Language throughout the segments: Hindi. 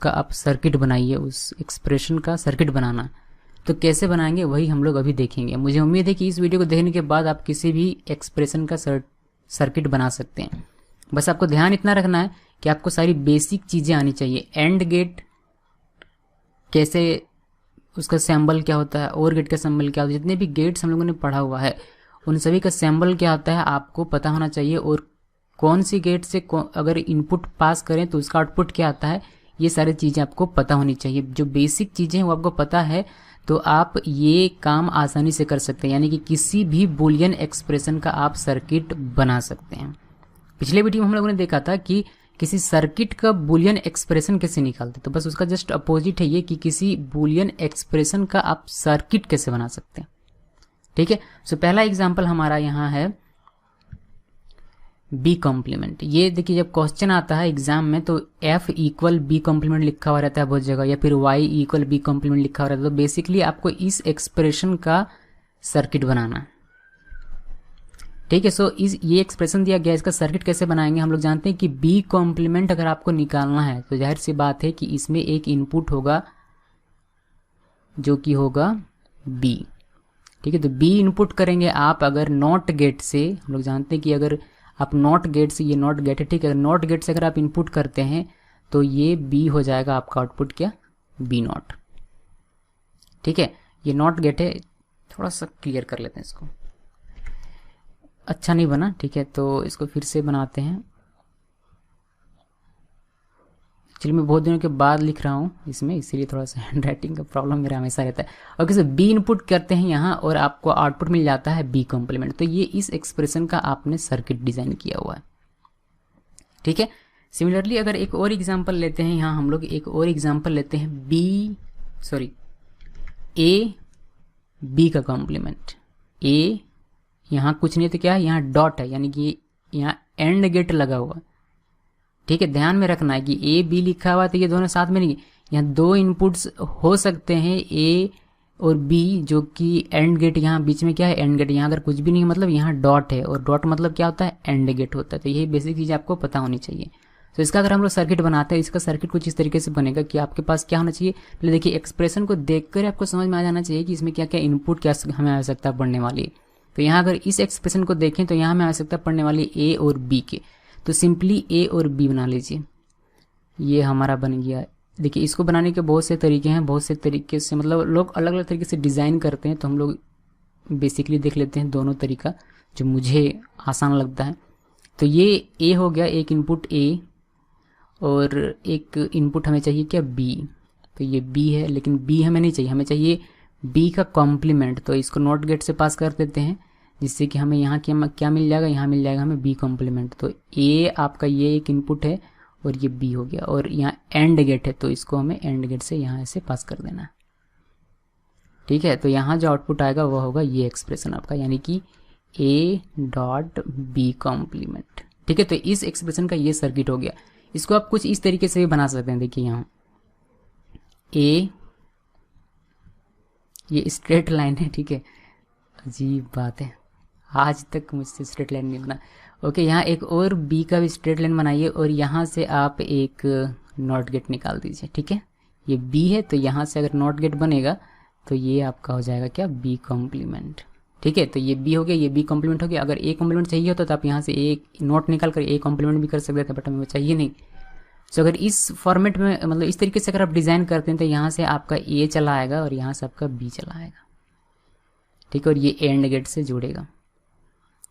का आप सर्किट बनाइए, उस एक्सप्रेशन का सर्किट बनाना। तो कैसे बनाएंगे वही हम लोग अभी देखेंगे। मुझे उम्मीद है कि इस वीडियो को देखने के बाद आप किसी भी एक्सप्रेशन का सर्किट बना सकते हैं। बस आपको ध्यान इतना रखना है कि आपको सारी बेसिक चीज़ें आनी चाहिए। एंड गेट कैसे, उसका सिंबल क्या होता है, और गेट का सिंबल क्या होता है, जितने भी गेट्स हम लोगों ने पढ़ा हुआ है उन सभी का सिंबल क्या होता है आपको पता होना चाहिए, और कौन सी गेट से अगर इनपुट पास करें तो उसका आउटपुट क्या आता है, ये सारी चीज़ें आपको पता होनी चाहिए। जो बेसिक चीज़ें हैं वो आपको पता है तो आप ये काम आसानी से कर सकते हैं, यानी कि किसी भी बूलियन एक्सप्रेशन का आप सर्किट बना सकते हैं। पिछले वीडियो में हम लोगों ने देखा था कि किसी सर्किट का बूलियन एक्सप्रेशन कैसे निकालते, तो बस उसका जस्ट अपोजिट है ये कि किसी बूलियन एक्सप्रेशन का आप सर्किट कैसे बना सकते हैं। ठीक है, सो पहला एग्जांपल हमारा यहाँ है बी कॉम्प्लीमेंट। ये देखिए जब क्वेश्चन आता है एग्जाम में तो एफ इक्वल बी कॉम्प्लीमेंट लिखा हुआ रहता है बहुत जगह, या फिर वाई इक्वल बी कॉम्प्लीमेंट लिखा हुआ रहता है। तो बेसिकली आपको इस एक्सप्रेशन का सर्किट बनाना है। ठीक है, सो ये एक्सप्रेशन दिया गया, इसका सर्किट कैसे बनाएंगे। हम लोग जानते हैं कि बी कॉम्प्लीमेंट अगर आपको निकालना है तो जाहिर सी बात है कि इसमें एक इनपुट होगा जो कि होगा बी। ठीक है, तो बी इनपुट करेंगे आप अगर नॉट गेट से। हम लोग जानते हैं कि अगर आप नॉट गेट से, ये नॉट गेट है, ठीक है, नॉट गेट से अगर आप इनपुट करते हैं तो ये बी हो जाएगा आपका आउटपुट क्या, बी नॉट। ठीक है, ये नॉट गेट है, थोड़ा सा क्लियर कर लेते हैं इसको, अच्छा नहीं बना। ठीक है, तो इसको फिर से बनाते हैं। चलिए मैं बहुत दिनों के बाद लिख रहा हूँ इसमें, इसीलिए थोड़ा सा हैंड राइटिंग का प्रॉब्लम मेरा हमेशा रहता है। और किसी बी इनपुट करते हैं यहाँ और आपको आउटपुट मिल जाता है बी कॉम्प्लीमेंट। तो ये इस एक्सप्रेशन का आपने सर्किट डिजाइन किया हुआ है। ठीक है, सिमिलरली अगर एक और एग्जांपल लेते हैं, यहाँ हम लोग एक और एग्जांपल लेते हैं ए बी का कॉम्प्लीमेंट। ए यहाँ कुछ नहीं तो क्या है, यहाँ डॉट है, यानी कि यहाँ एंड गेट लगा हुआ है। ठीक है, ध्यान में रखना है कि ए बी लिखा हुआ है तो ये दोनों साथ में नहीं, यहाँ दो इनपुट्स हो सकते हैं ए और बी, जो कि एंड गेट यहाँ बीच में क्या है, एंड गेट। यहाँ अगर कुछ भी नहीं मतलब यहाँ डॉट है, और डॉट मतलब क्या होता है, एंड गेट होता है। तो यही बेसिक चीज़ आपको पता होनी चाहिए। तो इसका अगर हम लोग सर्किट बनाते हैं, इसका सर्किट कुछ इस तरीके से बनेगा कि आपके पास क्या होना चाहिए, पहले देखिए एक्सप्रेशन को देखकर आपको समझ में आ जाना चाहिए कि इसमें क्या क्या इनपुट क्या हमें आवश्यकता पड़ने वाली है। तो यहाँ अगर इस एक्सप्रेशन को देखें तो यहाँ हमें आवश्यकता पड़ने वाली ए और बी के, तो सिंपली ए और बी बना लीजिए, ये हमारा बन गया। देखिए इसको बनाने के बहुत से तरीके हैं, बहुत से तरीके से मतलब लोग अलग अलग तरीके से डिज़ाइन करते हैं, तो हम लोग बेसिकली देख लेते हैं दोनों तरीका जो मुझे आसान लगता है। तो ये ए हो गया, एक इनपुट ए और एक इनपुट हमें चाहिए क्या, बी। तो ये बी है, लेकिन बी हमें नहीं चाहिए, हमें चाहिए बी का कॉम्प्लीमेंट। तो इसको नॉट गेट से पास कर देते हैं, जिससे कि हमें यहाँ क्या मिल जाएगा, यहाँ मिल जाएगा हमें बी कॉम्प्लीमेंट। तो ए आपका ये एक इनपुट है और ये बी हो गया, और यहाँ एंड गेट है तो इसको हमें एंड गेट से यहाँ ऐसे पास कर देना है। ठीक है, तो यहाँ जो आउटपुट आएगा वो होगा ये एक्सप्रेशन आपका, यानी कि ए डॉट बी कॉम्प्लीमेंट। ठीक है, तो इस एक्सप्रेशन का ये सर्किट हो गया। इसको आप कुछ इस तरीके से भी बना सकते हैं। देखिए यहाँ ए, ये स्ट्रेट लाइन है, ठीक है, अजीब बात है, आज तक मुझसे स्ट्रेट लाइन नहीं बना। ओके, यहाँ एक और बी का भी स्ट्रेट लाइन बनाइए और यहाँ से आप एक नॉट गेट निकाल दीजिए। ठीक है, ये बी है तो यहाँ से अगर नॉट गेट बनेगा तो ये आपका हो जाएगा क्या, बी कॉम्प्लीमेंट। ठीक है, तो ये बी हो गया, ये बी कॉम्प्लीमेंट हो गया। अगर ए कॉम्प्लीमेंट चाहिए होता तो आप यहाँ से ए नॉट निकाल कर ए कॉम्प्लीमेंट भी कर सकते थे, बट हमें वो चाहिए नहीं। तो अगर इस फॉर्मेट में मतलब इस तरीके से अगर आप डिज़ाइन करते हैं तो यहाँ से आपका ए चला आएगा और यहाँ से आपका बी चला आएगा। ठीक है, और ये एंड गेट से जुड़ेगा।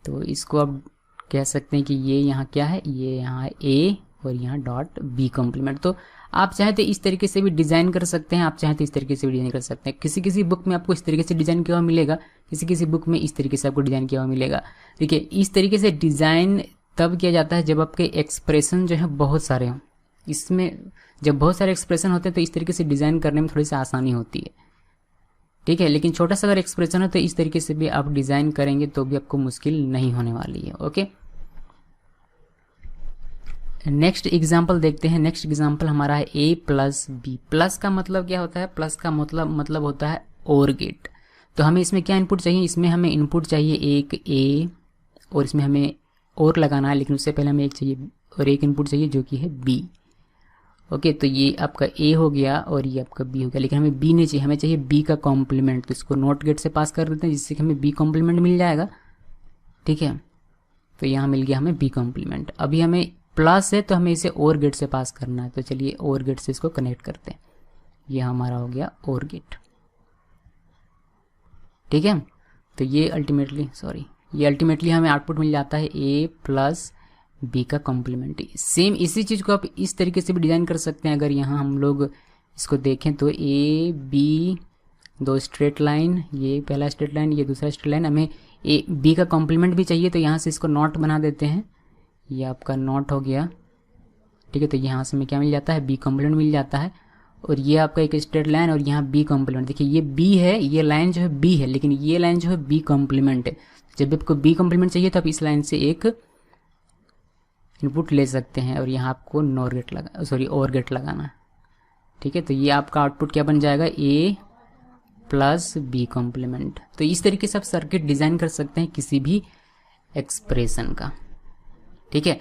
तो इसको आप कह सकते हैं कि ये यहाँ क्या है, ये यहाँ ए और यहाँ डॉट बी कॉम्प्लीमेंट। तो आप चाहे तो इस तरीके से भी डिज़ाइन कर सकते हैं, आप चाहे तो इस तरीके से भी डिज़ाइन कर सकते हैं। किसी किसी बुक में आपको इस तरीके से डिज़ाइन किया हुआ मिलेगा, किसी किसी बुक में इस तरीके से आपको डिज़ाइन किया हुआ मिलेगा। ठीक है, इस तरीके से डिज़ाइन तब किया जाता है जब आपके एक्सप्रेशन जो है बहुत सारे हों। इसमें जब बहुत सारे एक्सप्रेशन होते हैं तो इस तरीके से डिज़ाइन करने में थोड़ी सी आसानी होती है। ठीक है, लेकिन छोटा सा अगर एक्सप्रेशन है तो इस तरीके से भी आप डिज़ाइन करेंगे तो भी आपको मुश्किल नहीं होने वाली है। ओके, नेक्स्ट एग्जाम्पल देखते हैं। नेक्स्ट एग्जाम्पल हमारा है ए प्लस बी। प्लस का मतलब क्या होता है, प्लस का मतलब होता है और गेट। तो हमें इसमें क्या इनपुट चाहिए, इसमें हमें इनपुट चाहिए एक ए और इसमें हमें और लगाना है, लेकिन उससे पहले हमें एक चाहिए और एक इनपुट चाहिए जो कि है बी। ओके, तो ये आपका ए हो गया और ये आपका बी हो गया, लेकिन हमें बी नहीं चाहिए, हमें चाहिए बी का कॉम्प्लीमेंट। तो इसको नॉट गेट से पास कर देते हैं जिससे कि हमें बी कॉम्प्लीमेंट मिल जाएगा। ठीक है, तो यहाँ मिल गया हमें बी कॉम्प्लीमेंट। अभी हमें प्लस है तो हमें इसे और गेट से पास करना है, तो चलिए और गेट से इसको कनेक्ट करते हैं। ये हमारा हो गया और गेट। ठीक है, तो ये अल्टीमेटली हमें आउटपुट मिल जाता है ए प्लस बी का कॉम्प्लीमेंट। सेम इसी चीज़ को आप इस तरीके से भी डिज़ाइन कर सकते हैं। अगर यहाँ हम लोग इसको देखें तो ए बी दो स्ट्रेट लाइन, ये पहला स्ट्रेट लाइन, ये दूसरा स्ट्रेट लाइन, हमें ए बी का कॉम्प्लीमेंट भी चाहिए, तो यहाँ से इसको नॉट बना देते हैं। ये आपका नॉट हो गया। ठीक है, तो यहाँ से हमें क्या मिल जाता है, बी कॉम्प्लीमेंट मिल जाता है। और ये आपका एक स्ट्रेट लाइन और यहाँ बी कॉम्प्लीमेंट। देखिए ये बी है, ये लाइन जो है बी है, लेकिन ये लाइन जो है बी कॉम्प्लीमेंट है। जब आपको बी कॉम्प्लीमेंट चाहिए तो आप इस लाइन से एक इनपुट ले सकते हैं और यहाँ आपको और गेट लगाना है। ठीक है, तो ये आपका आउटपुट क्या बन जाएगा, ए प्लस बी कॉम्प्लीमेंट। तो इस तरीके से आप सर्किट डिज़ाइन कर सकते हैं किसी भी एक्सप्रेशन का। ठीक है,